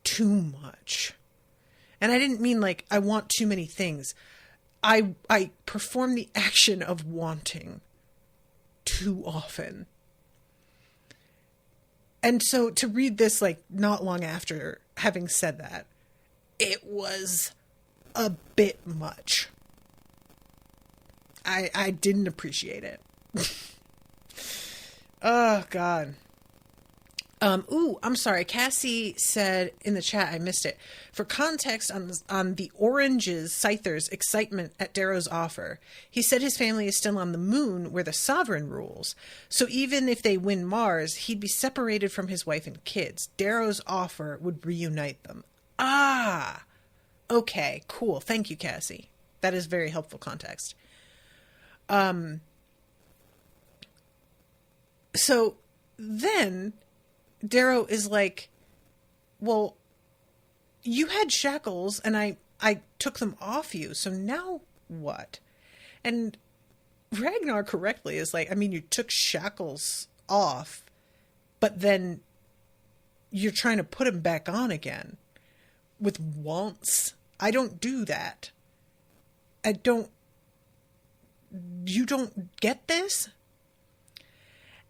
too much. And I didn't mean like I want too many things. I perform the action of wanting too often. And so to read this, like, not long after having said that, it was a bit much. I didn't appreciate it. Oh, God. I'm sorry. Cassie said in the chat, I missed it. For context on the Orange's Scyther's excitement at Darrow's offer, he said his family is still on the moon where the Sovereign rules. So even if they win Mars, he'd be separated from his wife and kids. Darrow's offer would reunite them. Ah, okay, cool. Thank you, Cassie. That is very helpful context. So then Darrow is like, well, you had shackles and I took them off you. So now what? And Ragnar correctly is like, I mean, you took shackles off, but then you're trying to put them back on again with wants. I don't do that. You don't get this?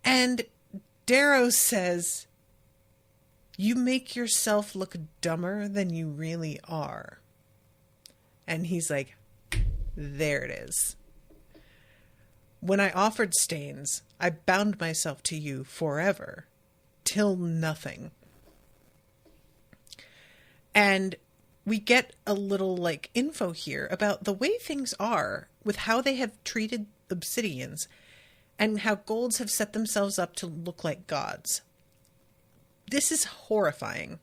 And Darrow says, you make yourself look dumber than you really are. And he's like, there it is. When I offered Staines, I bound myself to you forever, till nothing. And we get a little, like, info here about the way things are with how they have treated obsidians and how golds have set themselves up to look like gods. This is horrifying.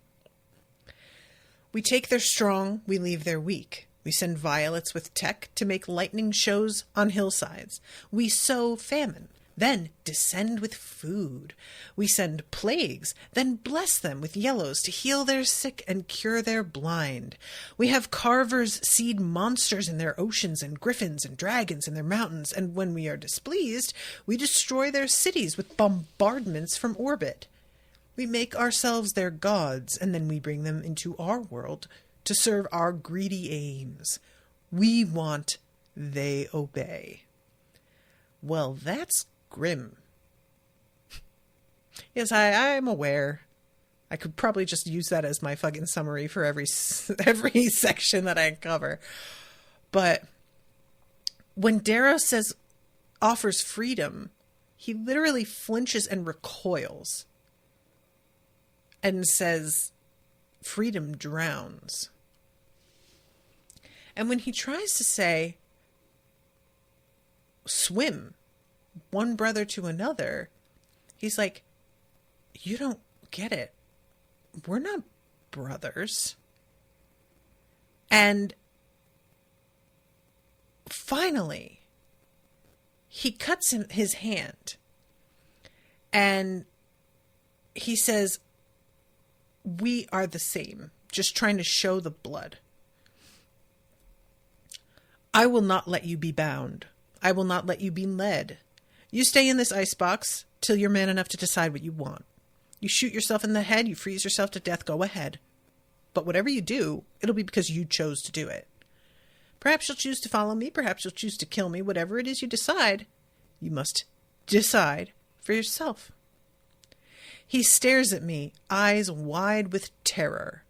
We take their strong, we leave their weak. We send violets with tech to make lightning shows on hillsides. We sow famine, then descend with food. We send plagues, then bless them with yellows to heal their sick and cure their blind. We have carvers seed monsters in their oceans and griffins and dragons in their mountains, and when we are displeased, we destroy their cities with bombardments from orbit. We make ourselves their gods, and then we bring them into our world to serve our greedy aims. We want, they obey. Well, that's grim. Yes, I'm aware. I could probably just use that as my fucking summary for every section that I cover. But when Darrow offers freedom, he literally flinches and recoils and says, freedom drowns. And when he tries to say, swim, one brother to another, he's like, you don't get it. We're not brothers. And finally, he cuts his hand and he says, we are the same, just trying to show the blood. I will not let you be bound. I will not let you be led. You stay in this icebox till you're man enough to decide what you want. You shoot yourself in the head, you freeze yourself to death, go ahead. But whatever you do, it'll be because you chose to do it. Perhaps you'll choose to follow me, perhaps you'll choose to kill me. Whatever it is you decide, you must decide for yourself. He stares at me, eyes wide with terror.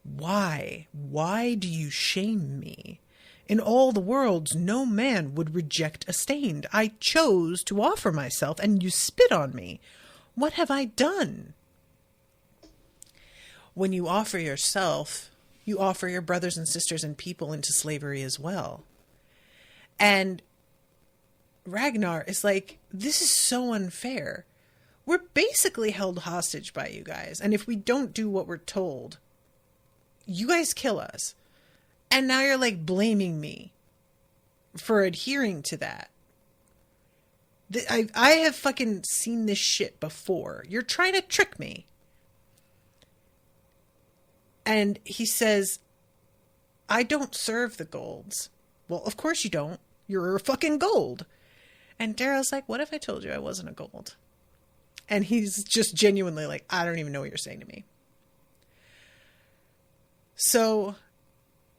Why? Why do you shame me? In all the worlds, no man would reject a stained. I chose to offer myself, and you spit on me. What have I done? When you offer yourself, you offer your brothers and sisters and people into slavery as well. And Ragnar is like, this is so unfair. We're basically held hostage by you guys. And if we don't do what we're told, you guys kill us. And now you're like blaming me for adhering to that. I have fucking seen this shit before. You're trying to trick me. And he says, I don't serve the golds. Well, of course you don't. You're a fucking gold. And Darrow's like, what if I told you I wasn't a gold? And he's just genuinely like, I don't even know what you're saying to me. So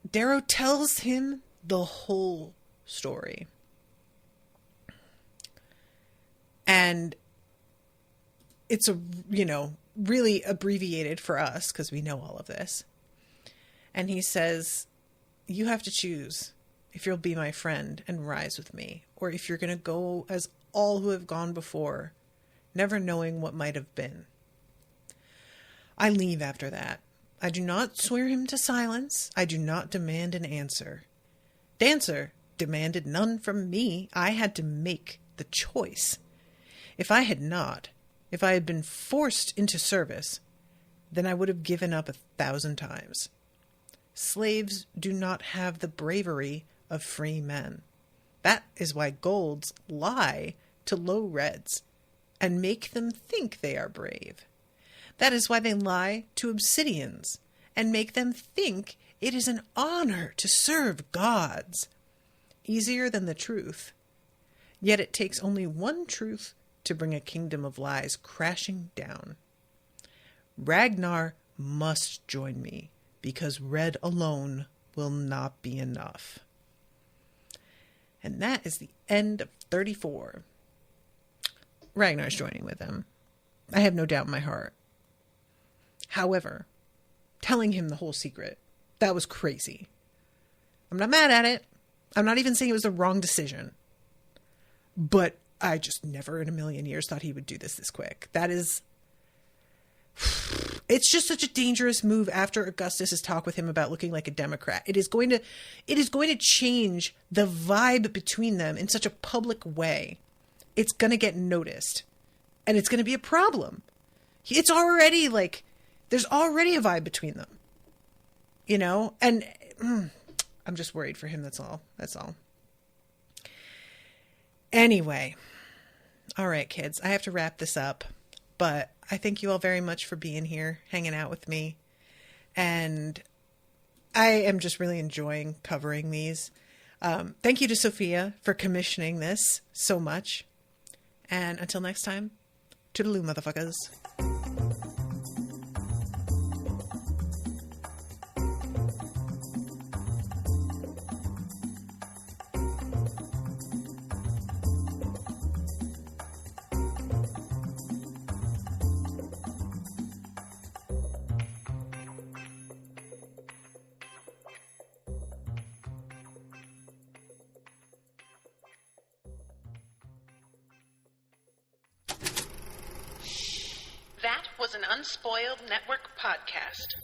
Darrow tells him the whole story. And it's really abbreviated for us because we know all of this. And he says, you have to choose if you'll be my friend and rise with me, or if you're going to go as all who have gone before, never knowing what might have been. I leave after that. I do not swear him to silence. I do not demand an answer. Dancer demanded none from me. I had to make the choice. If I had been forced into service, then I would have given up 1,000 times. Slaves do not have the bravery of free men. That is why golds lie to low reds and make them think they are brave. That is why they lie to obsidians and make them think it is an honor to serve gods. Easier than the truth. Yet it takes only one truth to bring a kingdom of lies crashing down. Ragnar must join me, because red alone will not be enough. And that is the end of 34. Ragnar's joining with him. I have no doubt in my heart. However, telling him the whole secret, that was crazy. I'm not mad at it. I'm not even saying it was the wrong decision. But I just never in a million years thought he would do this quick. It's just such a dangerous move after Augustus's talk with him about looking like a Democrat. It is going to change the vibe between them in such a public way. It's going to get noticed. And it's going to be a problem. It's already like, there's already a vibe between them. And I'm just worried for him. That's all. Anyway. All right, kids, I have to wrap this up, but I thank you all very much for being here, hanging out with me. And I am just really enjoying covering these. Thank you to Sofia for commissioning this so much. And until next time, toodaloo, motherfuckers. That was an Unspoiled Network podcast.